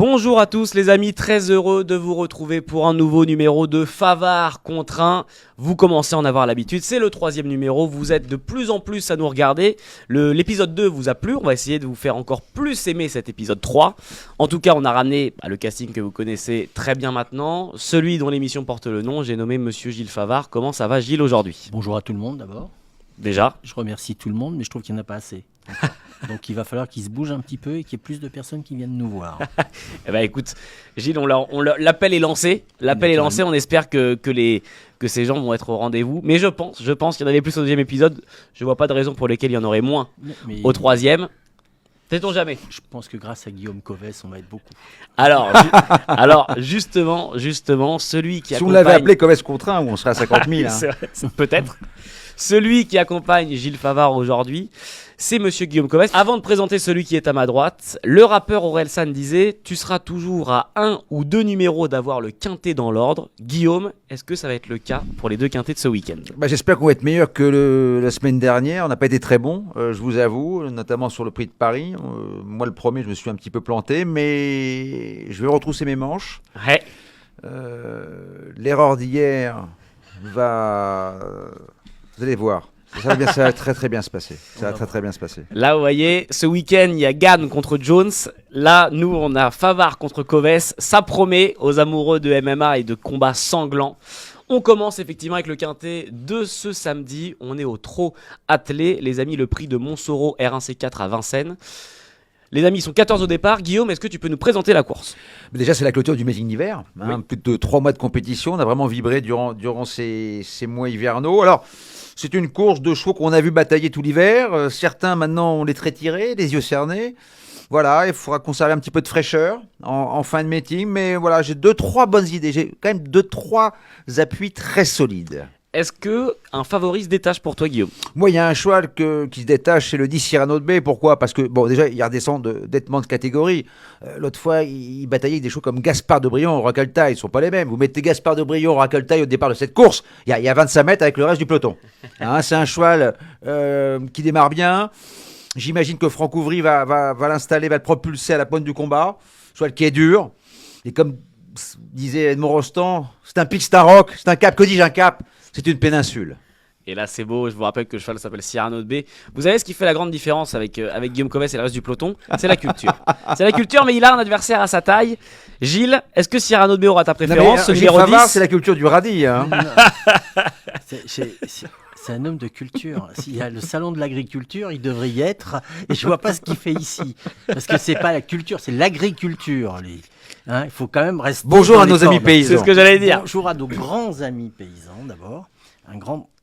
Bonjour à tous les amis, très heureux de vous retrouver pour un nouveau numéro de Favard contre 1. Vous commencez à en avoir l'habitude, c'est le 3e numéro, vous êtes de plus en plus à nous regarder. L'épisode 2 vous a plu, on va essayer de vous faire encore plus aimer cet épisode 3. En tout cas, on a ramené le casting que vous connaissez très bien maintenant, celui dont l'émission porte le nom, j'ai nommé Monsieur Gilles Favard. Comment ça va Gilles aujourd'hui ? Bonjour à tout le monde d'abord. Déjà ? Je remercie tout le monde, mais je trouve qu'il n'y en a pas assez. Donc il va falloir qu'il se bouge un petit peu et qu'il y ait plus de personnes qui viennent nous voir. Eh ben écoute, Gilles, l'appel est lancé. L'appel est lancé. On espère que ces gens vont être au rendez-vous. Mais je pense qu'il y en avait plus au 2e épisode. Je vois pas de raison pour lesquelles il y en aurait moins au 3e. Sait-on jamais. Je pense que grâce à Guillaume Covès, on va être beaucoup. Alors justement, celui qui si accompagne... on l'avait appelé Covès contre 1, on serait à 50 000. Hein. Peut-être. Celui qui accompagne Gilles Favard aujourd'hui, c'est Monsieur Guillaume Covès. Avant de présenter celui qui est à ma droite, le rappeur Orelsan disait « Tu seras toujours à 1 ou 2 numéros d'avoir le quintet dans l'ordre ». Guillaume, est-ce que ça va être le cas pour les 2 quintets de ce week-end ? J'espère qu'on va être meilleur que la semaine dernière. On n'a pas été très bon, je vous avoue, notamment sur le prix de Paris. Moi, le premier, je me suis un petit peu planté, mais je vais retrousser mes manches. Ouais. L'erreur d'hier va... Vous allez voir. Ça va très très bien se passer. Ça va très très bien se passer. Là, vous voyez, ce week-end, il y a Gann contre Jones. Là, nous, on a Favard contre Covès. Ça promet aux amoureux de MMA et de combats sanglants. On commence effectivement avec le quintet de ce samedi. On est au trot attelé. Les amis, le prix de Montsoro R1C4 à Vincennes. Les amis, ils sont 14 au départ. Guillaume, est-ce que tu peux nous présenter la course ? Déjà, c'est la clôture du meeting d'hiver. Oui. Plus de 3 mois de compétition. On a vraiment vibré durant ces mois hivernaux. Alors, c'est une course de chevaux qu'on a vu batailler tout l'hiver. Certains, maintenant, ont les traits tirés, les yeux cernés. Voilà, il faudra conserver un petit peu de fraîcheur en fin de meeting. Mais voilà, j'ai 2-3 bonnes idées. J'ai quand même 2-3 appuis très solides. Est-ce qu'un favori se détache pour toi, Guillaume ? Moi, il y a un cheval qui se détache, c'est le 10 Cyrano de Bay. Pourquoi ? Parce que, déjà, il redescend nettement de catégorie. L'autre fois, il bataillait avec des chevaux comme Gaspard de Brion, Oracle Taille. Ils ne sont pas les mêmes. Vous mettez Gaspard de Brion, Oracle Taille au départ de cette course. Il y a 25 mètres avec le reste du peloton. C'est un cheval qui démarre bien. J'imagine que Franck Ouvry va l'installer, va le propulser à la pointe du combat. Cheval qui est dur. Et comme disait Edmond Rostand, c'est un pitch, c'est un rock, c'est un cap. Que dis-je, un cap ? C'est une péninsule. Et là, c'est beau. Je vous rappelle que le cheval s'appelle Cyrano de Bay. Vous savez ce qui fait la grande différence avec Guillaume Covès et le reste du peloton ? C'est la culture. C'est la culture, mais il a un adversaire à sa taille. Gilles, est-ce que Cyrano de Bay aura ta préférence ? Ce numéro 10, c'est la culture du radis. Hein. C'est un homme de culture. S'il y a le salon de l'agriculture, il devrait y être. Et je vois pas ce qu'il fait ici. Parce que c'est pas la culture, c'est l'agriculture. Il faut quand même rester. Bonjour à nos amis paysans. C'est ce que j'allais dire. Bonjour à nos grands amis paysans d'abord.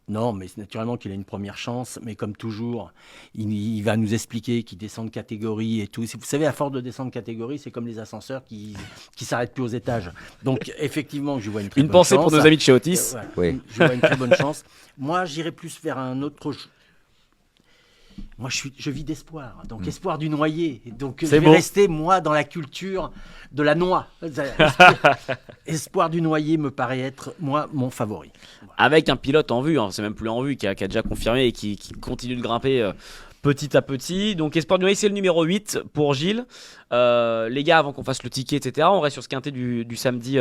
Non, mais naturellement qu'il a une première chance, mais comme toujours, il va nous expliquer qu'il descend de catégorie et tout. Vous savez, à force de descendre de catégorie, c'est comme les ascenseurs qui s'arrêtent plus aux étages. Donc, effectivement, je vois une très bonne chance. Une pensée pour nos amis de chez Otis. Oui. Je vois une très bonne chance. Moi, j'irais plus vers un autre... Moi, je vis d'espoir, donc espoir du noyer. Donc, je vais rester, moi, dans la culture de la noix. Espoir du noyer me paraît être, moi, mon favori. Avec un pilote en vue, c'est même plus en vue, qui a déjà confirmé et qui continue de grimper petit à petit. Donc, espoir du noyer, c'est le numéro 8 pour Gilles. Les gars, avant qu'on fasse le ticket, etc., on reste sur ce quintet du samedi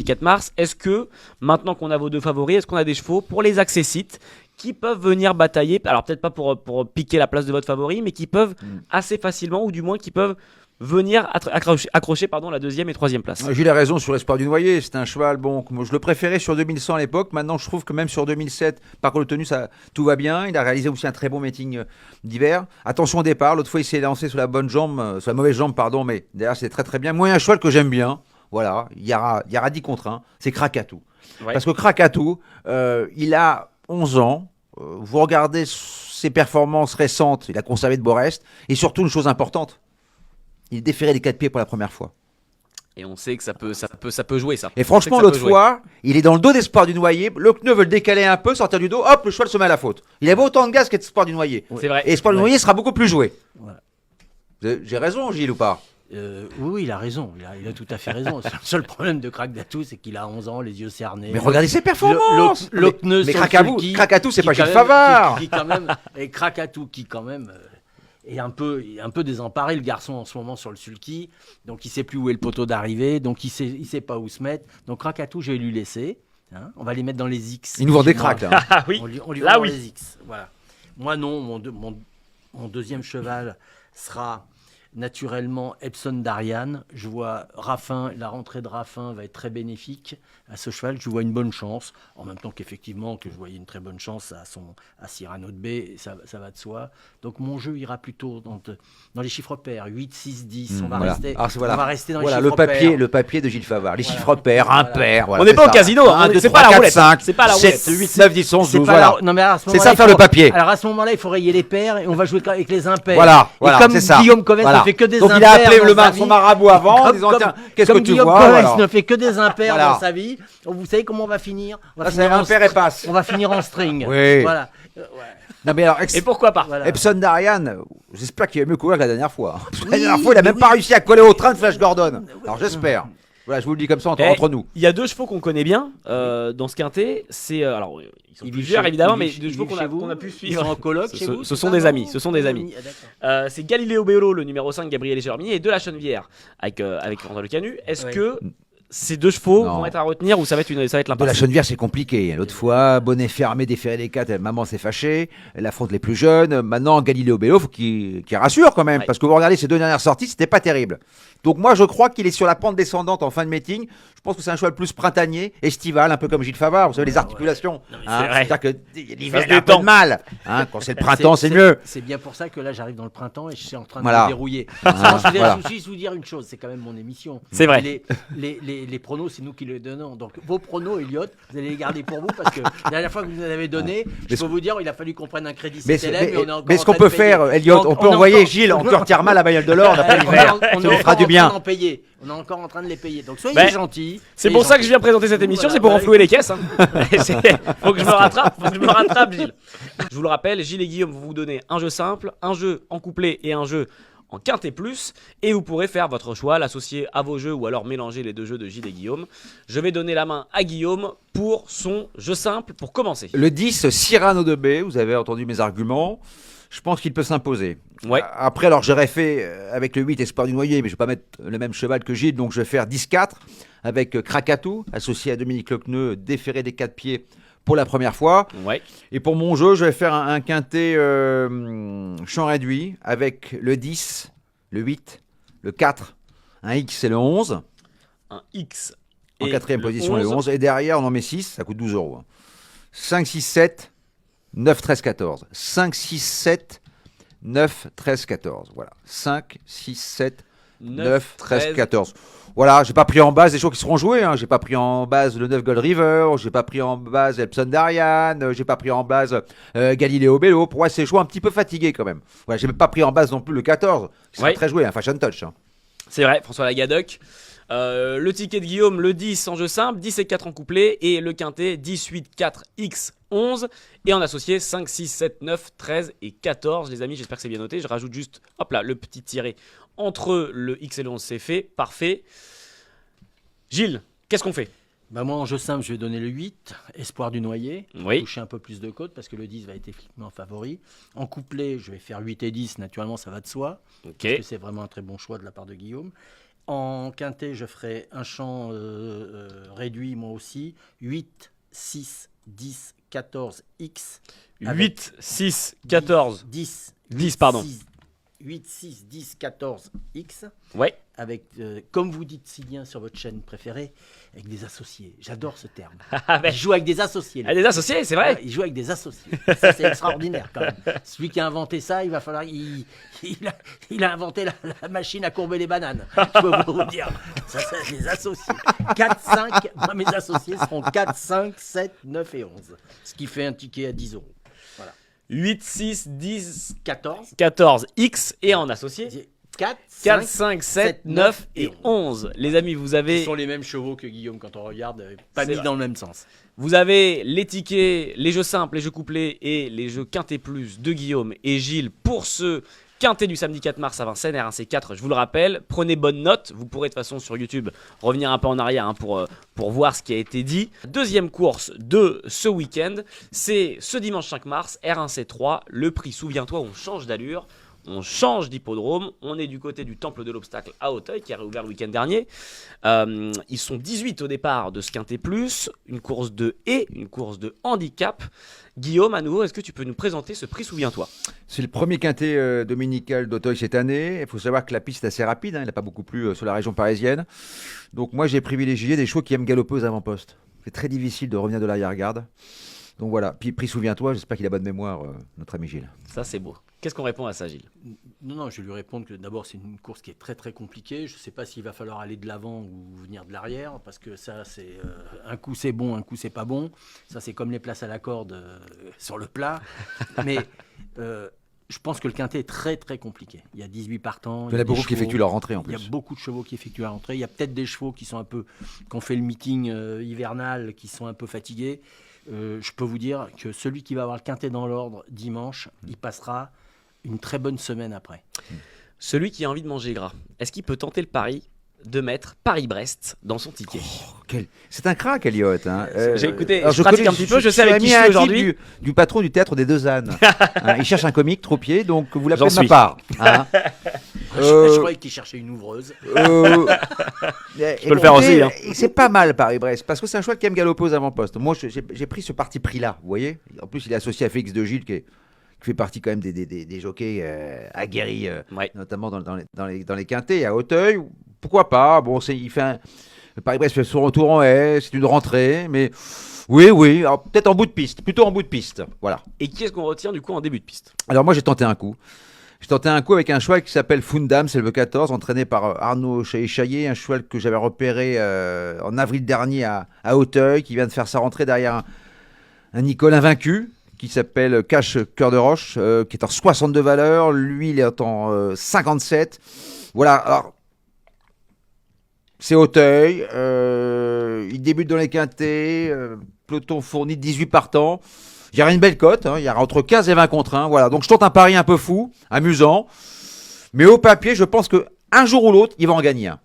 4 mars. Est-ce que, maintenant qu'on a vos 2 favoris, est-ce qu'on a des chevaux pour les accessites qui peuvent venir batailler, alors peut-être pas pour piquer la place de votre favori, mais qui peuvent assez facilement, ou du moins qui peuvent venir accrocher la 2e et 3e place. Gilles a raison sur l'espoir du noyer, c'est un cheval, je le préférais sur 2100 à l'époque, maintenant je trouve que même sur 2007, par contre le tenu, tout va bien, il a réalisé aussi un très bon meeting d'hiver. Attention au départ, l'autre fois il s'est lancé sur la mauvaise jambe, mais derrière c'est très très bien. Moi il y a un cheval que j'aime bien, voilà, il y aura 10 contre 1, c'est Krakatou. Ouais. Parce que Krakatou, il a 11 ans, vous regardez ses performances récentes, il a conservé de beaux restes, et surtout une chose importante, il déférait des 4 pieds pour la première fois. Et on sait que ça peut jouer ça. Et franchement, l'autre fois, il est dans le dos d'espoir du noyer, le pneu veut le décaler un peu, sortir du dos, hop, le cheval se met à la faute. Il avait autant de gaz qu'espoir du noyer. C'est vrai. Et espoir du noyer sera beaucoup plus joué. Ouais. J'ai raison, Gilles, ou pas ? Oui, il a raison. Il a tout à fait raison. Le seul problème de Krakatou, c'est qu'il a 11 ans, les yeux cernés. Mais regardez ses performances. Mais Krakatou, c'est pas Gilles Favard. Et Krakatou qui, quand même, est un peu désemparé, le garçon, en ce moment, sur le sulky. Donc, il ne sait plus où est le poteau d'arrivée. Donc, il sait pas où se mettre. Donc, Krakatou, je vais lui laisser. Hein. On va les mettre dans les X. Ils nous vendent des cracks, là. Ah oui, On lui là, vend oui. les X. Voilà. Moi, non. Mon deuxième cheval sera naturellement Epson d'Ariane. Je vois Raffin, la rentrée de Raffin va être très bénéfique à ce cheval. Je vois une bonne chance. En même temps qu'effectivement, que je voyais une très bonne chance à Cyrano de B, ça va de soi. Donc mon jeu ira plutôt dans les chiffres pairs, 8, 6, 10. On va Voilà. rester, Alors, voilà. on va rester dans Voilà, les chiffres pairs. le papier de Gilles Favard. Les Voilà. chiffres pairs, Voilà. impairs. Voilà, On n'est c'est pas au ça. casino, hein. 1, 2, C'est 3, pas la 4, roulette. 5, C'est pas la 7, roulette. 8, 9, 10, 11, C'est 12. pas Voilà. non, mais à ce C'est moment-là, ça, il faire faut- le papier. Alors à ce moment-là, il faut rayer les pairs et on va jouer avec les impairs. Voilà, Et voilà, comme c'est ça. Guillaume Covès Voilà. ne fait que des Donc impairs. il a appelé dans le sa son vie, marabout avant en comme- disant comme- tiens, qu'est-ce que comme tu Guillaume vois Covès voilà. ne fait que des impairs Voilà. dans sa vie. Vous savez comment on va finir? Là, c'est impair et passe. On va finir en string. Oui. Voilà. Non mais alors, Et pourquoi pas? Voilà. Epson d'Ariane, j'espère qu'il va mieux courir que la dernière fois. La Oui, dernière fois, il a mais même pas oui. réussi à coller au train de Flash Gordon. Alors j'espère. Voilà, je vous le dis comme ça Eh, entre nous. Il y a deux chevaux qu'on connaît bien dans ce quintet. C'est alors ils sont Ils plusieurs vivent chez- évidemment, ils mais vivent deux chez- chevaux ils vivent chez qu'on a vous. pu Ils suivre. sont en coloc chez vous. Ce c'est sont ça, des non amis. Ce sont des amis. Ah, d'accord. C'est Galileo Beolo, le numéro 5, Gabriel Germier, et De La Chenevière avec André Le Canu. Est-ce Ouais. que ces deux chevaux Non. vont être à retenir ou ça va être De la l'impasse? Chenevière, c'est compliqué. L'autre fois, Bonnet fermé, déféré les 4, maman s'est fâchée, elle affronte les plus jeunes. Maintenant, Galileo Bello, faut qu'il rassure quand même, Ouais. parce que vous regardez ses deux dernières sorties, c'était pas terrible. Donc moi, je crois qu'il est sur la pente descendante en fin de meeting. Je pense que c'est un cheval plus printanier, estival, un peu comme Gilles Favard. Vous savez, les articulations. c'est vrai. C'est-à-dire que l'hiver, se il a un peu détend. de mal. Hein, quand c'est le printemps, c'est mieux. C'est bien pour ça que là, j'arrive dans le printemps et je suis en train de Voilà. me dérouiller. Ah, Je voulais voilà. juste vous dire une chose, c'est quand même mon émission. C'est vrai. Les pronos, c'est nous qui les donnons. Donc vos pronos, Elliot, vous allez les garder pour vous parce que la dernière fois que vous nous en avez donné, je peux vous dire, il a fallu qu'on prenne un crédit Mais, CTLM et on est encore mais en ce qu'on train de peut faire, payer. Elliot, on peut est envoyer encore- Gilles en cœur Thermal à Bagnole de l'Or d'après on l'hiver. est- on Ça est lui fera encore du en train bien. d'en payer. On est encore en train de les payer. Donc soyez Ben, gentils. C'est soyez pour ça que gentils. je viens présenter cette émission, Voilà, c'est pour bah, renflouer les caisses. Hein. Faut que je me rattrape, Gilles. Je vous le rappelle, Gilles et Guillaume vont vous donner un jeu simple, un jeu en couplet et un jeu en quintet plus, et vous pourrez faire votre choix, l'associer à vos jeux ou alors mélanger les deux jeux de Gilles et Guillaume. Je vais donner la main à Guillaume pour son jeu simple pour commencer. Le 10, Cyrano de B, vous avez entendu mes arguments. Je pense qu'il peut s'imposer. Ouais. Après, alors j'aurais fait avec le 8 Espoir du Noyer, mais je ne vais pas mettre le même cheval que Gilles, donc je vais faire 10-4 avec Krakatou, associé à Dominique Lecneux, déféré des 4 pieds pour la première fois. Ouais. Et pour mon jeu, je vais faire un quintet champ réduit avec le 10, le 8, le 4, un X et le 11. Un X. En et quatrième le position, le 11. Et derrière, on en met 6, ça coûte 12 euros. 5, 6, 7, 9, 13, 14. 5, 6, 7, 9, 13, 14. Voilà. 5, 6, 7, 9, 13, 14. Voilà, j'ai pas pris en base des choses qui seront jouées. Hein. J'ai pas pris en base le 9 Gold River, j'ai pas pris en base Epson d'Ariane, j'ai pas pris en base Galileo Bello. Pour moi, c'est des choix un petit peu fatigués quand même. Voilà, j'ai même pas pris en base non plus le 14, qui sera Ouais. très joué, un Fashion Touch. Hein. C'est vrai, François Lagadoc. Le ticket de Guillaume, le 10 en jeu simple, 10 et 4 en couplet, et le quintet 18, 4, X, 11, et en associé 5, 6, 7, 9, 13 et 14. Les amis, j'espère que c'est bien noté. Je rajoute juste, hop là, le petit tiré entre le X et le 11, c'est fait, parfait. Gilles, qu'est-ce qu'on fait? Bah moi, en jeu simple, je vais donner le 8, Espoir du Noyer. Oui. Toucher un peu plus de côtes parce que le 10 va être effectivement favori. En couplet, je vais faire 8 et 10, naturellement, ça va de soi. Ok. Parce que c'est vraiment un très bon choix de la part de Guillaume. En quintet, je ferai un champ réduit, moi aussi. 8, 6, 10, 14, X. avec 8, 6, 14, 10, 10, pardon. 8, 6, 10, 14, X. Ouais. Avec, comme vous dites si bien sur votre chaîne préférée, avec des associés. J'adore ce terme. Ah, ben, Il joue avec des associés. ah, des associés, c'est vrai. Il joue avec des associés. Ça, c'est extraordinaire quand même. Celui qui a inventé ça, il va falloir. Il a inventé la machine à courber les bananes. Je peux vous dire. Ça, c'est des associés. 4, 5. Moi, mes associés seront 4, 5, 7, 9 et 11. Ce qui fait un ticket à 10 euros. 8, 6, 10, 14. 14, X, et en associé 4, 4, 5, 7, 9 et 11. Les amis, vous Ce avez... sont les mêmes chevaux que Guillaume quand on regarde, pas C'est mis vrai. dans le même sens. Vous avez les tickets, les jeux simples, les jeux couplets et les jeux quintet plus de Guillaume et Gilles pour ce quintet du samedi 4 mars à Vincennes, RC4, je vous le rappelle. Prenez bonne note, vous pourrez de toute façon sur YouTube revenir un peu en arrière hein, pour voir ce qui a été dit. Deuxième course de ce week-end, c'est ce dimanche 5 mars, R1C3, le prix, souviens-toi, on change d'allure. On change d'hippodrome. On est du côté du Temple de l'Obstacle à Auteuil, qui a réouvert le week-end dernier. Ils sont 18 au départ de ce Quintet Plus. Une course de haies, une course de handicap. Guillaume, à nouveau, est-ce que tu peux nous présenter ce prix Souviens-toi? C'est le premier quintet dominical d'Auteuil cette année. Il faut savoir que la piste est assez rapide, hein, il n'a pas beaucoup plu sur la région parisienne. Donc moi j'ai privilégié des chevaux qui aiment galoper aux avant-postes. C'est très difficile de revenir de l'arrière-garde. Donc voilà, puis prix Souviens-toi, j'espère qu'il a bonne mémoire, notre ami Gilles. Ça, c'est beau. Qu'est-ce qu'on répond à ça, Gilles? Non, je vais lui répondre que d'abord c'est une course qui est très très compliquée. Je ne sais pas s'il va falloir aller de l'avant ou venir de l'arrière, parce que ça c'est un coup c'est bon, un coup c'est pas bon. Ça c'est comme les places à la corde sur le plat. Mais je pense que le quintet est très très compliqué. Il y a 18 partants. Il y en a beaucoup qui effectuent leur rentrée en plus. Il y a beaucoup de chevaux qui effectuent leur rentrée. Il y a peut-être des chevaux qui ont fait le meeting hivernal, qui sont un peu fatigués. Je peux vous dire que celui qui va avoir le quintet dans l'ordre dimanche, il passera une très bonne semaine après. Celui qui a envie de manger gras, est-ce qu'il peut tenter le pari de mettre Paris-Brest dans son ticket? C'est un crack, Elliot. Hein. J'ai écouté, alors, je pratique un petit peu, je sais avec qui je suis aujourd'hui. Du patron du théâtre des Deux Ânes. Hein, il cherche un comique troupier, donc vous l'appelez de J'en ma part. Hein. Je croyais qu'il cherchait une ouvreuse. Je peux le faire aussi. Hein. C'est pas mal Paris-Brest, parce que c'est un choix qui aime galoper aux avant-postes. Moi, j'ai pris ce parti pris-là, vous voyez. En plus, il est associé à Félix de Gilles, qui fait partie quand même des jockeys aguerris, notamment dans les quintets, à Auteuil. Pourquoi pas? Bon, Paris-Brest fait son retour en haie, c'est une rentrée, mais oui, alors, peut-être en bout de piste, plutôt en bout de piste, voilà. Et qui est-ce qu'on retient du coup en début de piste? Alors moi j'ai tenté un coup. J'ai tenté un coup avec un cheval qui s'appelle Fundam, c'est le 14, entraîné par Arnaud Chaillet, un cheval que j'avais repéré en avril dernier à Auteuil, qui vient de faire sa rentrée derrière un Nicole invaincu, qui s'appelle Cash Cœur de Roche, qui est en 62 valeurs, lui il est en 57. Voilà, alors c'est Auteuil, il débute dans les quintets, peloton fourni de 18 partants. Il y aura une belle cote, hein, il y aura entre 15 et 20 contre 1. Voilà. Donc je tente un pari un peu fou, amusant. Mais au papier, je pense qu'un jour ou l'autre, il va en gagner un.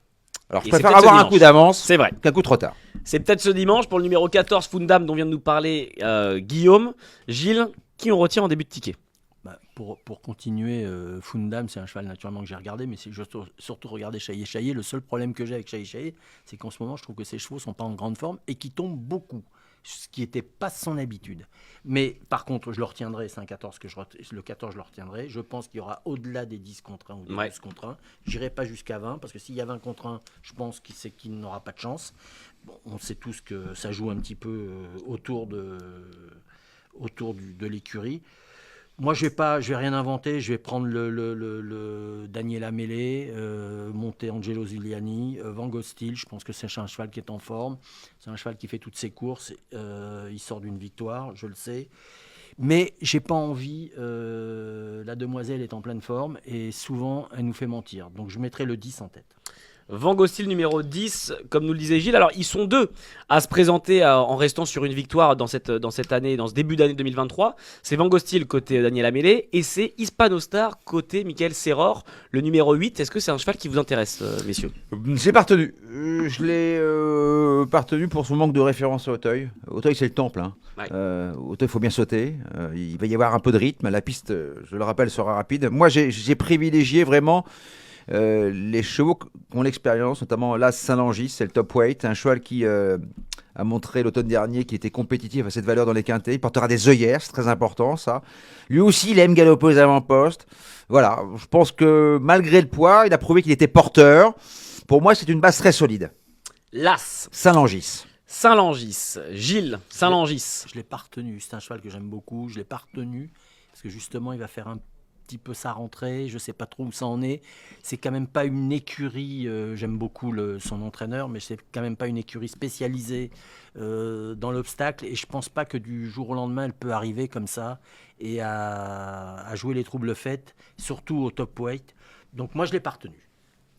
Alors je préfère avoir un coup d'avance qu'un coup trop tard. C'est peut-être ce dimanche pour le numéro 14, Fundam, dont vient de nous parler Guillaume. Gilles, qui on retient en début de ticket? Pour continuer, Fundam, c'est un cheval naturellement que j'ai regardé, mais j'ai surtout regardé Chaillet. Le seul problème que j'ai avec Chaillet, c'est qu'en ce moment, je trouve que ces chevaux ne sont pas en grande forme et qui tombent beaucoup, ce qui n'était pas son habitude. Mais par contre, je le retiendrai, c'est un 14 le 14, je le retiendrai. Je pense qu'il y aura au-delà des 10 contre 1 ou des 12 contre 1. Je n'irai pas jusqu'à 20, parce que s'il y a 20 contre 1, je pense qu'il n'aura pas de chance. Bon, on sait tous que ça joue un petit peu autour de l'écurie. Moi, je vais rien inventer. Je vais prendre le Daniel Amélé, monter Angelo Zuliani, Van Gostil. Je pense que c'est un cheval qui est en forme. C'est un cheval qui fait toutes ses courses. Il sort d'une victoire, je le sais. Mais j'ai pas envie. La demoiselle est en pleine forme et souvent, elle nous fait mentir. Donc, je mettrai le 10 en tête. Van Gostil numéro 10, comme nous le disait Gilles. Alors, ils sont deux à se présenter en restant sur une victoire dans cette année, dans ce début d'année 2023. C'est Van Gostil côté Daniel Amélé et c'est Hispanostar côté Michael Serror, le numéro 8. Est-ce que c'est un cheval qui vous intéresse, messieurs? C'est partenu. Je l'ai partenu pour son manque de référence à Auteuil. Auteuil, c'est le temple. Hein. Ouais. Auteuil, il faut bien sauter. Il va y avoir un peu de rythme. La piste, je le rappelle, sera rapide. Moi, j'ai privilégié vraiment les chevaux qui ont l'expérience, notamment l'As Saint-Langis, c'est le top weight, un cheval qui a montré l'automne dernier qu'il était compétitif à cette valeur dans les quintets. Il portera des œillères, c'est très important ça. Lui aussi, il aime galoper aux avant-postes. Voilà, je pense que malgré le poids, il a prouvé qu'il était porteur. Pour moi, c'est une base très solide. L'As Saint-Langis. Saint-Langis, Gilles Saint-Langis. Je l'ai pas retenu, c'est un cheval que j'aime beaucoup. Je l'ai pas retenu parce que justement, il va faire un petit peu sa rentrée, je sais pas trop où ça en est. C'est quand même pas une écurie, j'aime beaucoup son entraîneur, mais c'est quand même pas une écurie spécialisée dans l'obstacle, et je pense pas que du jour au lendemain elle peut arriver comme ça et à jouer les troubles faits, surtout au top weight. Donc moi je l'ai pas retenu.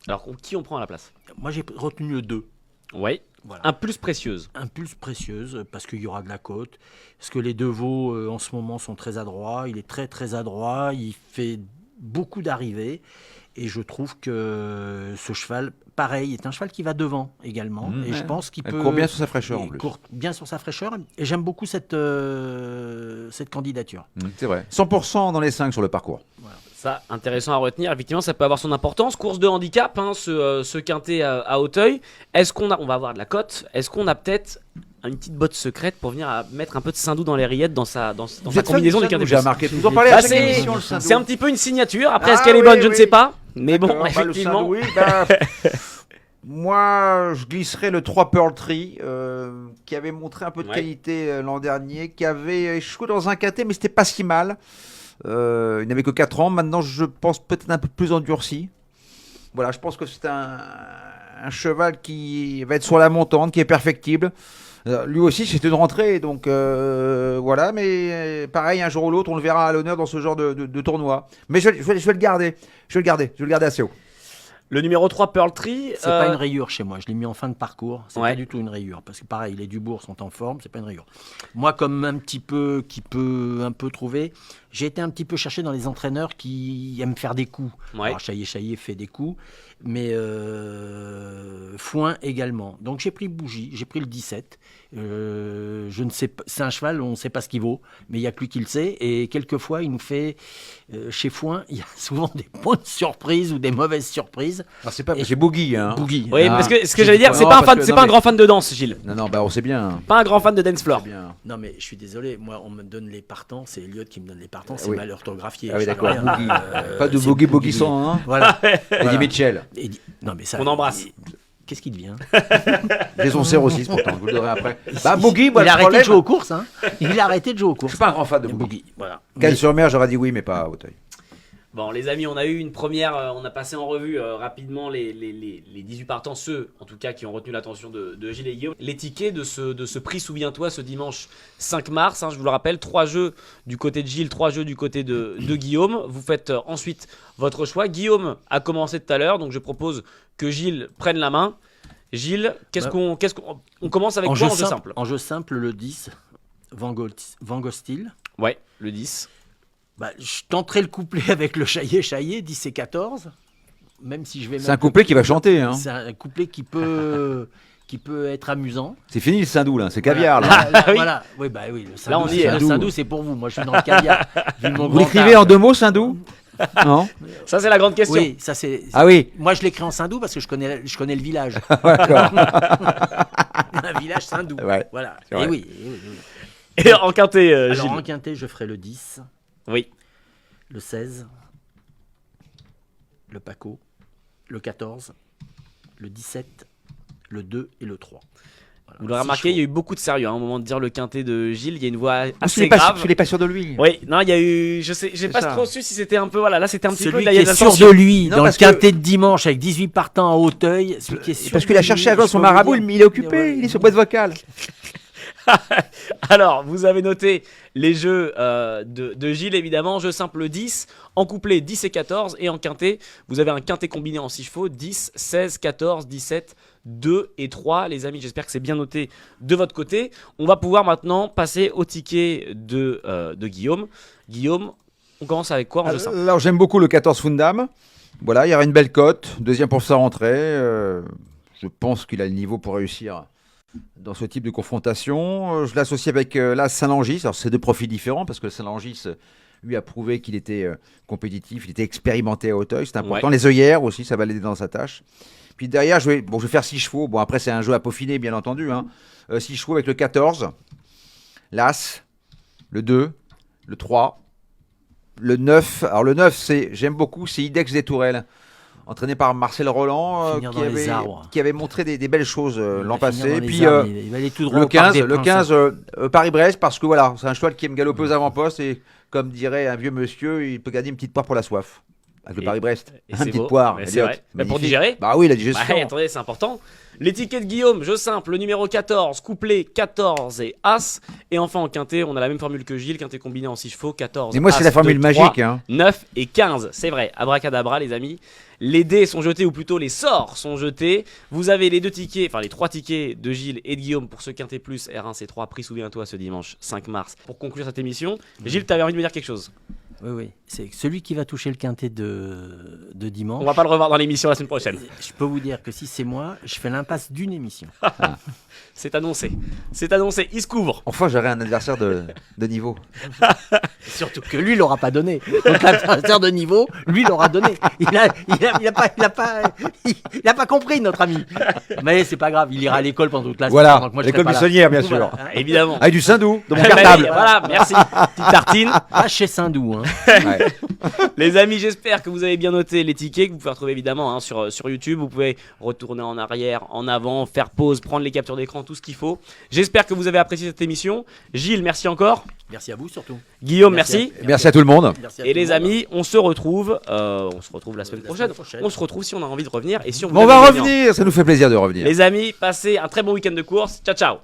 Alors qui on prend à la place? Moi j'ai retenu le 2. Oui. Voilà. Un plus précieuse. Un plus précieuse, parce qu'il y aura de la côte. Parce que les deux veaux, en ce moment, sont très adroits. Il est très, très adroit. Il fait beaucoup d'arrivées. Et je trouve que ce cheval, pareil, est un cheval qui va devant également. Et je pense qu'il peut... Il court bien sur sa fraîcheur, en plus. Il court bien sur sa fraîcheur. Et j'aime beaucoup cette candidature. C'est vrai. 100% dans les 5 sur le parcours. Voilà. Ça, intéressant à retenir. Effectivement, ça peut avoir son importance. Course de handicap, hein, ce quintet à Auteuil. Est-ce qu'on a, on va avoir de la cote. Est-ce qu'on a peut-être une petite botte secrète pour venir mettre un peu de Saint-Doux dans les rillettes dans sa combinaison du quintet J'ai plus. remarqué. Vous en parlez Bah, à chaque émission, le c'est un Saint-Doux. petit peu une signature. Après, est-ce Ah qu'elle est oui, bonne, je ne oui. sais pas. Mais bon, D'accord, bah, le effectivement. Saint-Louis, bah, moi, je glisserais le 3 Pearl Tree, qui avait montré un peu de Ouais. qualité l'an dernier, qui avait échoué dans un quintet, mais c'était pas si mal. Il n'avait que 4 ans. Maintenant, je pense peut-être un peu plus endurci. Voilà, je pense que c'est un cheval qui va être sur la montante, qui est perfectible. Lui aussi, c'est une rentrée, donc voilà. Mais pareil, un jour ou l'autre, on le verra à l'honneur dans ce genre de tournoi. Mais je vais le garder. Je vais le garder assez haut. Le numéro 3, Pearl Tree. C'est pas une rayure chez moi, je l'ai mis en fin de parcours. C'est Ouais. pas du tout une rayure. Parce que pareil, les Dubourg sont en forme, c'est pas une rayure. Moi, comme un petit peu, qui peut un peu trouver, j'ai été un petit peu chercher dans les entraîneurs qui aiment faire des coups. Ouais. Alors, Chaillet fait des coups, mais Foin également. Donc j'ai pris Bougie, j'ai pris le 17. Je ne sais pas, c'est un cheval, on ne sait pas ce qu'il vaut, mais il n'y a que lui qui le sait. Et quelquefois, il nous fait, chez Foin, il y a souvent des bonnes surprises ou des mauvaises surprises. Ah, c'est pas, Et- c'est Boogie, hein. Boogie. Oui, Ah. parce que ce que j'allais dire, c'est Non, pas un parce fan, que- c'est non, pas un mais- grand fan de danse, Gilles. Non, bah, on sait bien. Pas un grand fan de dance floor. C'est bien. Non, mais je suis désolé, moi, on me donne les partants, c'est Elliot qui me donne les partants, c'est Oui. mal orthographié. Ah oui, je sais d'accord. rien. Boogie. Pas de c'est Boogie Boogie sans, hein. Voilà. Eddie Voilà. Mitchell. Non, mais ça, On embrasse. Qu'est-ce qu'il devient Jason 06 pourtant, je vous le donnerai après. Bah, Boogie, moi, Il a le arrêté de jouer aux problème. courses, hein. Il a arrêté de jouer aux Je courses. suis pas un grand fan de Et Boogie. Boogie, voilà. Cannes-sur-Mer, j'aurais dit oui, mais pas à Auteuil. Bon, les amis, on a eu une première, on a passé en revue rapidement les 18 partants, ceux en tout cas qui ont retenu l'attention de Gilles et Guillaume. Les tickets de ce prix, souviens-toi, ce dimanche 5 mars, hein, je vous le rappelle, 3 jeux du côté de Gilles, 3 jeux du côté de Guillaume. Vous faites ensuite votre choix. Guillaume a commencé tout à l'heure, donc je propose que Gilles prenne la main. Gilles, on commence avec quoi en jeu simple? En jeu simple, le 10, Van Gostil. Ouais, le 10. Bah, je tenterai le couplet avec le Chaillet, 10 et 14. Même si je vais C'est un mettre- couplet qui va chanter, hein. C'est un couplet qui peut être amusant. C'est fini le Saint-Doux, là. C'est caviar, là. Voilà, oui. voilà. Oui, bah oui, le Saint-Doux, Là, on y est. le Saint-Doux, c'est pour vous. Moi, je suis dans le caviar. Vu mon Vous grand l'écrivez âge. en 2 mots, Saint-Doux? Non? Ça, c'est la grande question. Oui, ça c'est. Ah oui. Moi, je l'écris en Saint-Doux parce que je connais le village. D'accord. Un village Saint-Doux. Ouais, Voilà. c'est Et vrai. oui, et oui, et oui. Et en quintet, Alors, Gilles. en quintet, je ferai le 10, Oui. le 16, le Paco, le 14, le 17, le 2 et le 3. Voilà. Vous l'aurez 6 remarqué, il y a chevaux. eu beaucoup de sérieux hein, au moment de dire le quintet de Gilles. Il y a une voix Je assez suis pas grave. sûr- je suis pas sûr de lui. Oui, non, il y a eu. Je sais, j'ai C'est pas ça. trop su si c'était un peu. Voilà, là, c'était un petit peu. Celui Là, qui il y a est des sûr attentions. de lui Non, dans le parce que- quintet de dimanche avec 18 partants à Auteuil, celui qui est sûr Parce de qu'il a lui, cherché à joindre je son peux vous marabout, dire. il est occupé, il est sur boîte vocale. Alors, vous avez noté les jeux de Gilles, évidemment. Jeu simple 10, en couplet 10 et 14. Et en quintet, vous avez un quintet combiné en 6 chevaux 10, 16, 14, 17, 2 et 3. Les amis, j'espère que c'est bien noté de votre côté. On va pouvoir maintenant passer au ticket de Guillaume. Guillaume, on commence avec quoi en jeu simple? Alors j'aime beaucoup le 14 Fundam. Voilà, il y aura une belle cote. Deuxième pour sa rentrée. Je pense qu'il a le niveau pour réussir dans ce type de confrontation. Je l'associe avec la Saint-Langis. Alors c'est deux profils différents parce que le Saint-Langis lui a prouvé qu'il était compétitif, il était expérimenté à Auteuil. C'est important. Ouais. Les œillères aussi, ça va l'aider dans sa tâche. Puis derrière, je vais faire 6 chevaux. Bon, après, c'est un jeu à peaufiner, bien entendu. 6 chevaux avec le 14, l'As, le 2, le 3, le 9. Alors, le 9, j'aime beaucoup, c'est Idex des Tourelles, entraîné par Marcel Roland, Finir dans les arbres. qui avait montré des belles choses l'an Il va finir passé. dans les Puis arbres, il va aller tout droit le au Parc 15, des le Princes. 15 Paris-Brest, parce que voilà, c'est un cheval qui aime galoper aux avant-postes et comme dirait un vieux monsieur, il peut gagner une petite poire pour la soif. Avec le Et- Paris-Brest. et Une c'est petite beau. poire. Mais c'est Elliot. vrai. Mais pour Magnifique. digérer. Bah oui, la digestion. Ouais, attendez, c'est important. Les tickets de Guillaume, jeu simple, le numéro 14, couplet 14 et As. Et enfin en quintet, on a la même formule que Gilles, quintet combiné en 6 chevaux, 14. Et moi, c'est As, la formule 2, 3, magique. Hein. 9 et 15, c'est vrai, abracadabra les amis. Les dés sont jetés, ou plutôt les sorts sont jetés. Vous avez les 2 tickets, enfin les 3 tickets de Gilles et de Guillaume pour ce quintet plus R1C3, prix souviens-toi ce dimanche 5 mars. Pour conclure cette émission, Gilles, t'avais envie de me dire quelque chose? Oui. C'est celui qui va toucher le quintet de dimanche. On va pas le revoir dans l'émission la semaine prochaine. Je peux vous dire que si c'est moi, je fais l'impasse d'une émission. C'est annoncé. C'est annoncé. Il se couvre. Enfin, j'aurai un adversaire de niveau. Surtout que lui, il l'aura pas donné. Donc l'adversaire de niveau, lui, il l'aura donné. Il a pas compris, notre ami. Mais c'est pas grave, il ira à l'école pendant toute la semaine. Voilà, donc moi, je serai l'école pas là. buissonnière, bien sûr. Voilà. Évidemment. Avec du Saint-Doux, de mon Bah, cartable. voilà, merci. Petite tartine. Pas chez Saint-Doux. Hein. Ouais. Les amis, j'espère que vous avez bien noté les tickets que vous pouvez retrouver évidemment sur YouTube. Vous pouvez retourner en arrière, en avant, faire pause, prendre les captures d'écran, tout ce qu'il faut. J'espère que vous avez apprécié cette émission. Gilles, merci encore. Merci à vous surtout. Guillaume, merci. Merci à tout le monde. Merci à Et tout les le monde. amis, on se retrouve la semaine prochaine. On se retrouve si on a envie de revenir et si on On va revenir, ça nous fait plaisir de revenir. Les amis, passez un très bon week-end de course. Ciao, ciao.